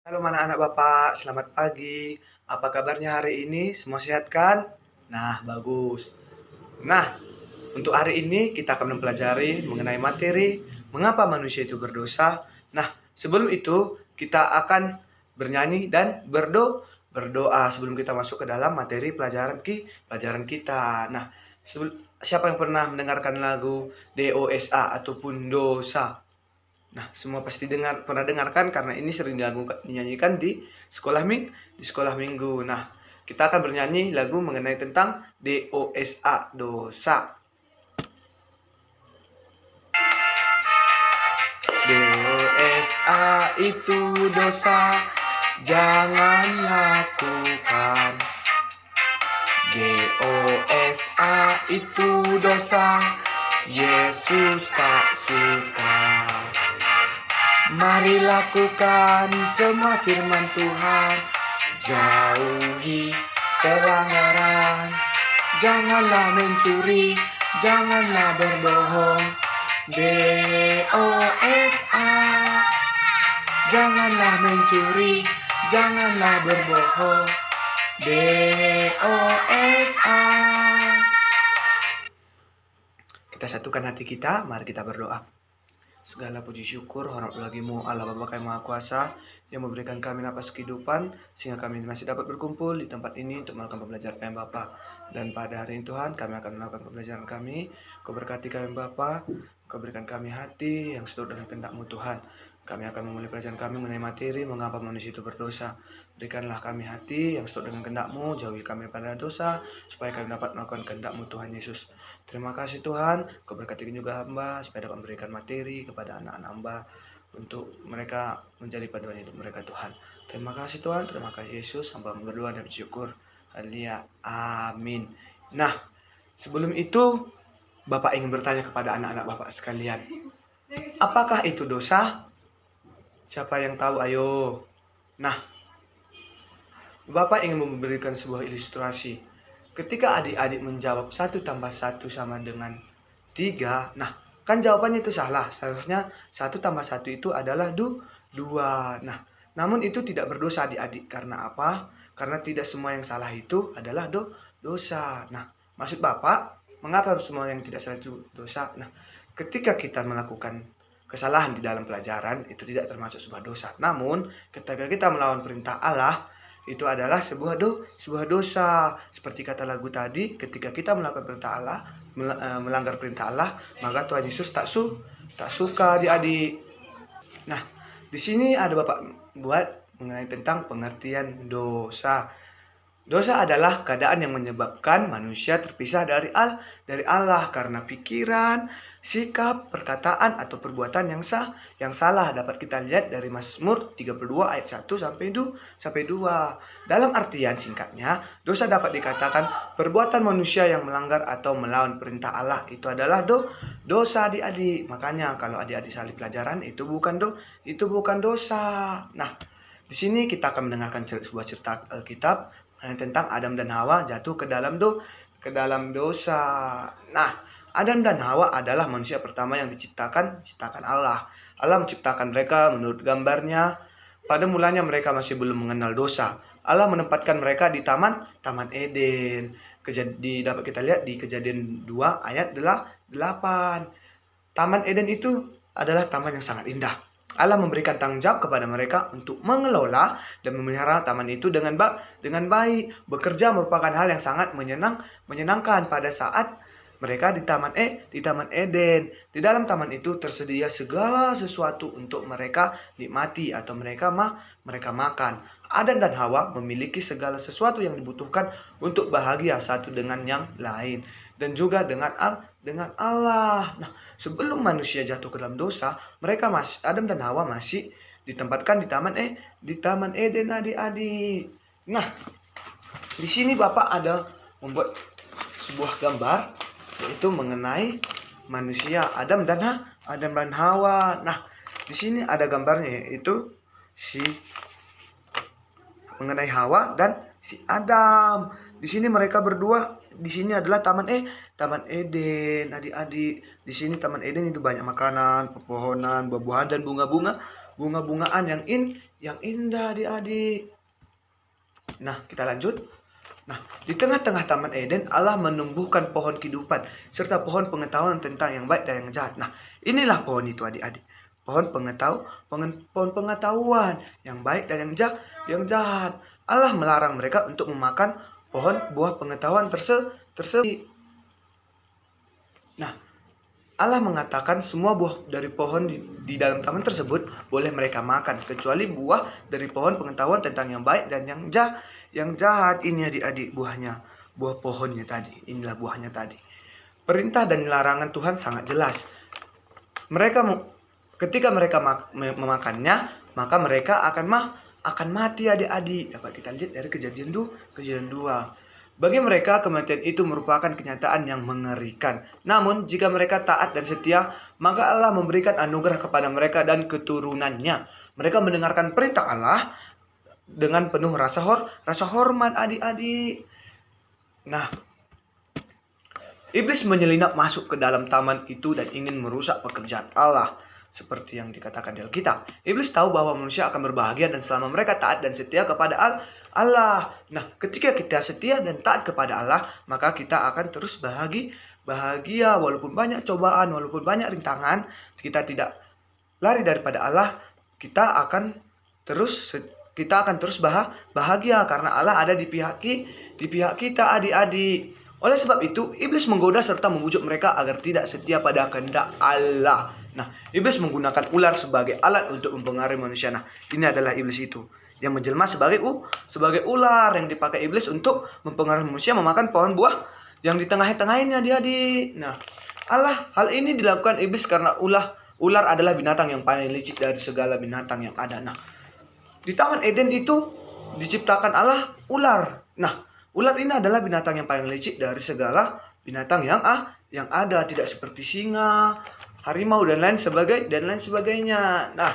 Halo anak-anak Bapak, selamat pagi. Apa kabarnya hari ini? Semua sehat kan? Nah, bagus. Nah, untuk hari ini kita akan mempelajari mengenai materi mengapa manusia itu berdosa. Nah, sebelum itu kita akan bernyanyi dan berdoa sebelum kita masuk ke dalam materi pelajaran kita. Nah, siapa yang pernah mendengarkan lagu DOSA ataupun dosa? Nah, semua pasti pernah dengarkan karena ini sering dinyanyikan di sekolah minggu. Nah, kita akan bernyanyi lagu mengenai tentang DOSA, dosa. DOSA itu dosa, jangan lakukan. DOSA itu dosa, Yesus tak suka. Mari lakukan semua firman Tuhan, jauhi pelanggaran. Janganlah mencuri, janganlah berbohong. DOSA. Janganlah mencuri, janganlah berbohong. DOSA. Kita satukan hati kita, mari kita berdoa. Segala puji syukur, hormat bagimu Allah Bapa yang Maha Kuasa yang memberikan kami nafas kehidupan sehingga kami masih dapat berkumpul di tempat ini untuk melakukan pembelajaran kami Bapa. Dan pada hari ini Tuhan kami akan melakukan pembelajaran kami. Kau berkati kami Bapa, Kau berikan kami hati yang seturut dengan kehendak-Mu Tuhan. Kami akan memulai pelajaran kami mengenai materi mengapa manusia itu berdosa. Berikanlah kami hati yang seturut dengan kehendak-Mu, jauhi kami pada dosa, supaya kami dapat melakukan kehendak-Mu Tuhan Yesus. Terima kasih Tuhan, Kau berkati juga hamba, supaya dapat memberikan materi kepada anak-anak hamba, untuk mereka menjadi paduan hidup mereka Tuhan. Terima kasih Tuhan, terima kasih Yesus, hamba berdoa dan bersyukur. Haleluya, amin. Nah, sebelum itu, Bapak ingin bertanya kepada anak-anak Bapak sekalian. Apakah itu dosa? Siapa yang tahu? Ayo. Nah, Bapak ingin memberikan sebuah ilustrasi. Ketika adik-adik menjawab 1 tambah 1 sama dengan 3, nah, kan jawabannya itu salah. Seharusnya 1 tambah 1 itu adalah 2. Nah, namun itu tidak berdosa adik-adik. Karena apa? Karena tidak semua yang salah itu adalah dosa. Nah, maksud Bapak, mengapa semua yang tidak salah itu dosa? Nah, ketika kita melakukan kesalahan di dalam pelajaran, itu tidak termasuk sebuah dosa. Namun, ketika kita melawan perintah Allah, itu adalah sebuah dosa. Seperti kata lagu tadi, ketika kita melakukan perintah Allah, melanggar perintah Allah, maka Tuhan Yesus tak suka adik-adik. Nah, di sini ada Bapak buat mengenai tentang pengertian dosa. Dosa adalah keadaan yang menyebabkan manusia terpisah dari Allah karena pikiran, sikap, perkataan atau perbuatan yang salah. Dapat kita lihat dari Mazmur 32 ayat 1 sampai 2. Dalam artian singkatnya, dosa dapat dikatakan perbuatan manusia yang melanggar atau melawan perintah Allah. Itu adalah dosa adik-adik. Makanya kalau adik-adik salih pelajaran itu bukan dosa. Nah, di sini kita akan mendengarkan sebuah cerita Alkitab tentang Adam dan Hawa jatuh ke dalam dosa. Nah, Adam dan Hawa adalah manusia pertama yang diciptakan Allah. Allah menciptakan mereka menurut gambarnya. Pada mulanya mereka masih belum mengenal dosa. Allah menempatkan mereka di Taman Eden. Dapat kita lihat di Kejadian 2 ayat 8. Taman Eden itu adalah taman yang sangat indah. Allah memberikan tanggung jawab kepada mereka untuk mengelola dan memelihara taman itu dengan baik. Bekerja merupakan hal yang sangat menyenangkan pada saat mereka di Taman Eden. Di dalam taman itu tersedia segala sesuatu untuk mereka nikmati atau mereka makan. Adam dan Hawa memiliki segala sesuatu yang dibutuhkan untuk bahagia satu dengan yang lain dan juga dengan Allah. Nah, sebelum manusia jatuh ke dalam dosa, Adam dan Hawa masih ditempatkan di Taman Eden adik-adik. Nah, di sini Bapak ada membuat sebuah gambar yaitu mengenai manusia Adam dan Hawa. Nah, di sini ada gambarnya yaitu mengenai Hawa dan si Adam. Di sini mereka berdua, di sini adalah Taman Eden, adik-adik. Di sini Taman Eden itu banyak makanan, pepohonan, buah-buahan dan bunga-bunga bunga-bungaan yang indah adik-adik. Nah, kita lanjut. Nah, di tengah-tengah Taman Eden, Allah menumbuhkan pohon kehidupan serta pohon pengetahuan tentang yang baik dan yang jahat. Nah, inilah pohon itu adik-adik. Pohon pengetahuan yang baik dan yang jahat. Allah melarang mereka untuk memakan pohon buah pengetahuan tersebut. Nah, Allah mengatakan semua buah dari pohon di dalam taman tersebut boleh mereka makan, kecuali buah dari pohon pengetahuan tentang yang baik dan yang jahat. Ini adik-adik buahnya, buah pohonnya tadi. Inilah buahnya tadi. Perintah dan larangan Tuhan sangat jelas. Ketika mereka memakannya, maka mereka akan mati adik-adik. Dapat kita lihat dari kejadian 2. Bagi mereka, kematian itu merupakan kenyataan yang mengerikan. Namun, jika mereka taat dan setia, maka Allah memberikan anugerah kepada mereka dan keturunannya. Mereka mendengarkan perintah Allah dengan penuh rasa hormat adik-adik. Nah, iblis menyelinap masuk ke dalam taman itu dan ingin merusak pekerjaan Allah. Seperti yang dikatakan di Alkitab, iblis tahu bahwa manusia akan berbahagia dan selama mereka taat dan setia kepada Allah. Nah, ketika kita setia dan taat kepada Allah, maka kita akan terus bahagia walaupun banyak cobaan, walaupun banyak rintangan. Kita tidak lari daripada Allah, kita akan terus bahagia karena Allah ada di pihak kita adik-adik. Oleh sebab itu, iblis menggoda serta membujuk mereka agar tidak setia pada kehendak Allah. Nah, iblis menggunakan ular sebagai alat untuk mempengaruhi manusia. Nah, ini adalah iblis itu yang menjelma sebagai ular yang dipakai iblis untuk mempengaruhi manusia memakan pohon buah yang di tengah-tengahnya adik-adik. Nah, hal ini dilakukan iblis karena ular adalah binatang yang paling licik dari segala binatang yang ada. Nah, di Taman Eden itu diciptakan Allah ular. Nah, ular ini adalah binatang yang paling licik dari segala binatang yang ada, tidak seperti singa, harimau dan lain sebagainya. Nah,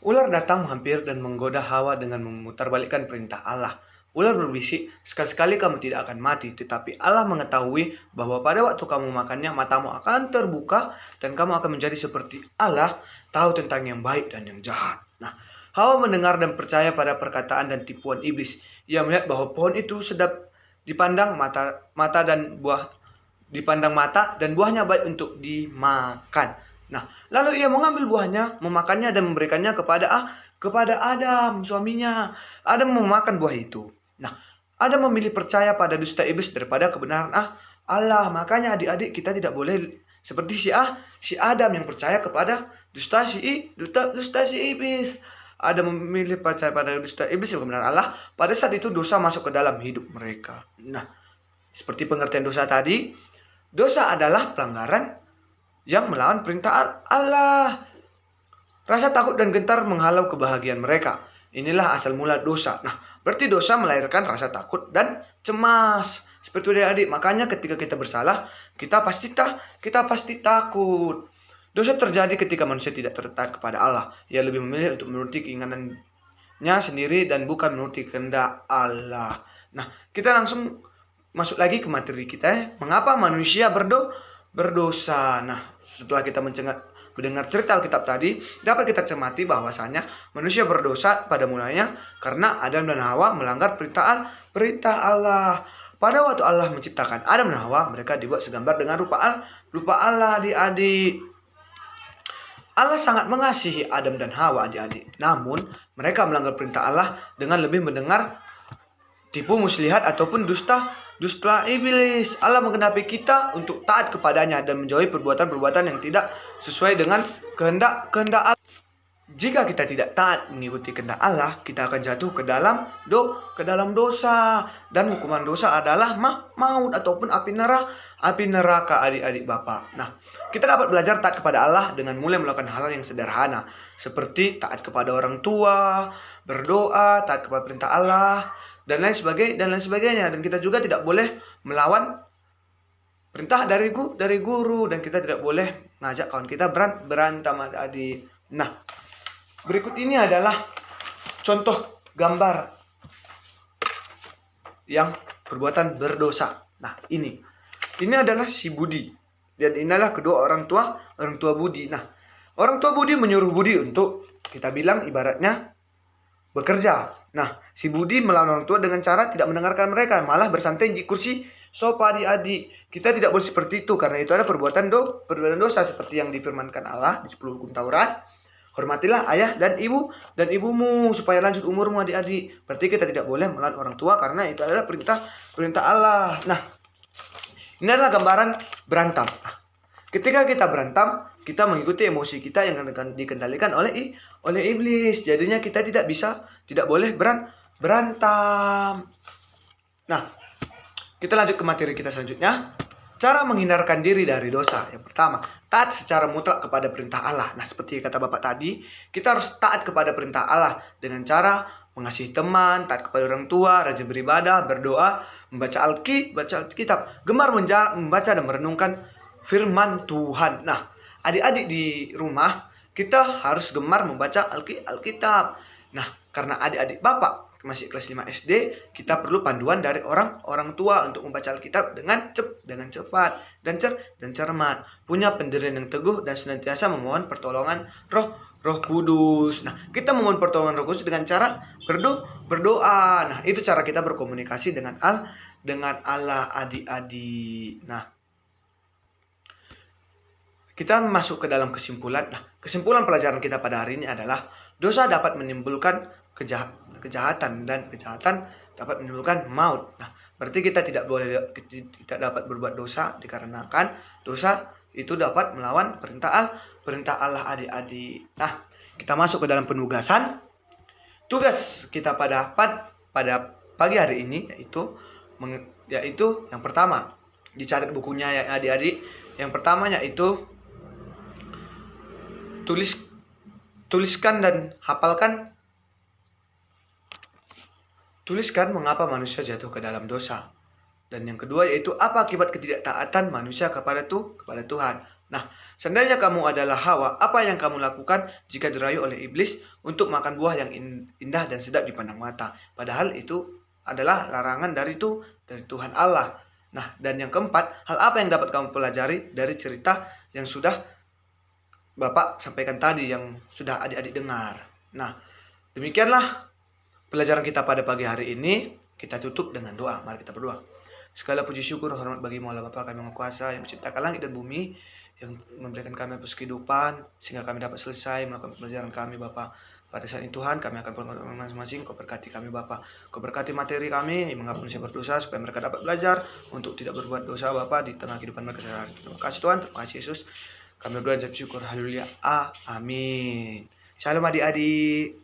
ular datang menghampir dan menggoda Hawa dengan memutarbalikkan perintah Allah. Ular berbisik, sekali-sekali kamu tidak akan mati, tetapi Allah mengetahui bahwa pada waktu kamu makannya, matamu akan terbuka dan kamu akan menjadi seperti Allah, tahu tentang yang baik dan yang jahat. Nah, Hawa mendengar dan percaya pada perkataan dan tipuan iblis. Ia melihat bahwa pohon itu sedap dipandang mata dan buahnya baik untuk dimakan. Nah, lalu ia mengambil buahnya, memakannya dan memberikannya kepada Adam, suaminya. Adam memakan buah itu. Nah, Adam memilih percaya pada dusta iblis daripada kebenaran Allah. Makanya adik-adik kita tidak boleh seperti si Adam yang percaya kepada dusta si iblis. Adam memilih percaya pada dusta iblis yang kebenaran Allah. Pada saat itu dosa masuk ke dalam hidup mereka. Nah, seperti pengertian dosa tadi, dosa adalah pelanggaran yang melawan perintah Allah. Rasa takut dan gentar menghalau kebahagiaan mereka. Inilah asal mula dosa. Nah, berarti dosa melahirkan rasa takut dan cemas. Seperti itu adik. Makanya ketika kita bersalah, kita pasti takut. Dosa terjadi ketika manusia tidak taat kepada Allah. Ia lebih memilih untuk menuruti keinginannya sendiri dan bukan menuruti kehendak Allah. Nah, kita langsung masuk lagi ke materi kita. Mengapa manusia berdosa? Nah, setelah kita mendengar cerita Alkitab tadi, dapat kita cermati bahwasanya manusia berdosa pada mulanya karena Adam dan Hawa melanggar perintah Allah. Pada waktu Allah menciptakan Adam dan Hawa, mereka dibuat segambar dengan rupa Allah adik-adik. Allah sangat mengasihi Adam dan Hawa adik-adik. Namun, mereka melanggar perintah Allah dengan lebih mendengar tipu muslihat ataupun dusta iblis. Allah menggenapi kita untuk taat kepadanya dan menjauhi perbuatan-perbuatan yang tidak sesuai dengan kehendak Allah. Jika kita tidak taat mengikuti kehendak Allah, kita akan jatuh ke dalam dosa, dan hukuman dosa adalah maut ataupun api neraka adik-adik Bapak. Nah, kita dapat belajar taat kepada Allah dengan mulai melakukan hal yang sederhana seperti taat kepada orang tua, berdoa, taat kepada perintah Allah, dan lain sebagainya. Dan kita juga tidak boleh melawan perintah dari guru, dan kita tidak boleh ngajak kawan kita berantem adik-adik. Nah, berikut ini adalah contoh gambar yang perbuatan berdosa. Nah, ini adalah si Budi, dan inilah kedua orang tua Budi. Nah, Orang tua Budi menyuruh Budi untuk, kita bilang ibaratnya, bekerja. Nah, si Budi melawan orang tua dengan cara tidak mendengarkan mereka, malah bersantai di kursi sofa adik-adik. Kita tidak boleh seperti itu, karena itu adalah perbuatan dosa seperti yang difirmankan Allah di 10 hukum Taurat. Hormatilah ayah dan ibumu supaya lanjut umurmu adik-adik. Berarti kita tidak boleh melawan orang tua karena itu adalah perintah Allah. Nah, ini adalah gambaran berantem. Nah, ketika kita berantem, kita mengikuti emosi kita yang akan dikendalikan oleh iblis. Jadinya kita tidak boleh berantem. Nah, kita lanjut ke materi kita selanjutnya. Cara menghindarkan diri dari dosa. Yang pertama, taat secara mutlak kepada perintah Allah. Nah, seperti kata Bapak tadi, kita harus taat kepada perintah Allah dengan cara mengasihi teman, taat kepada orang tua, rajin beribadah, berdoa, membaca Alkitab, gemar membaca dan merenungkan firman Tuhan. Nah, adik-adik di rumah, kita harus gemar membaca Alkitab. Nah, karena adik-adik Bapak masih kelas 5 SD, kita perlu panduan dari orang tua untuk membaca Alkitab dengan cepat dan cermat, punya pendirian yang teguh dan senantiasa memohon pertolongan Roh Kudus. Nah, kita memohon pertolongan Roh Kudus dengan cara berdoa. Nah, itu cara kita berkomunikasi dengan Allah adik-adik. Nah, kita masuk ke dalam kesimpulan. Nah, kesimpulan pelajaran kita pada hari ini adalah dosa dapat menimbulkan kejahatan dan kejahatan dapat menimbulkan maut. Nah, berarti kita tidak dapat berbuat dosa dikarenakan dosa itu dapat melawan perintah Allah adik-adik. Nah, kita masuk ke dalam penugasan. Tugas kita pada pagi hari ini yaitu yang pertama, dicatat bukunya ya adik-adik. Yang pertama yaitu tuliskan dan hafalkan. Tuliskan mengapa manusia jatuh ke dalam dosa. Dan yang kedua yaitu apa akibat ketidaktaatan manusia kepada Tuhan. Nah, seandainya kamu adalah Hawa, apa yang kamu lakukan jika dirayu oleh iblis untuk makan buah yang indah dan sedap dipandang mata? Padahal itu adalah larangan dari Tuhan Allah. Nah, dan yang keempat, hal apa yang dapat kamu pelajari dari cerita yang sudah Bapak sampaikan tadi, yang sudah adik-adik dengar. Nah, demikianlah pelajaran kita pada pagi hari ini. Kita tutup dengan doa. Mari kita berdoa. Segala puji syukur hormat bagi Allah Bapa kami yang Maha Kuasa, yang menciptakan langit dan bumi, yang memberikan kami kehidupan sehingga kami dapat selesai melakukan pelajaran kami Bapa. Pada saat ini Tuhan, kami akan pulang masing-masing. Kau berkati kami Bapa. Kau berkati materi kami, mengapa manusia berdosa, supaya mereka dapat belajar untuk tidak berbuat dosa Bapa di tengah kehidupan mereka sehari-hari. Terima kasih Tuhan, terima kasih Yesus. Kami berdoa dan syukur. Haleluya. Amin. Shalom adik-adik.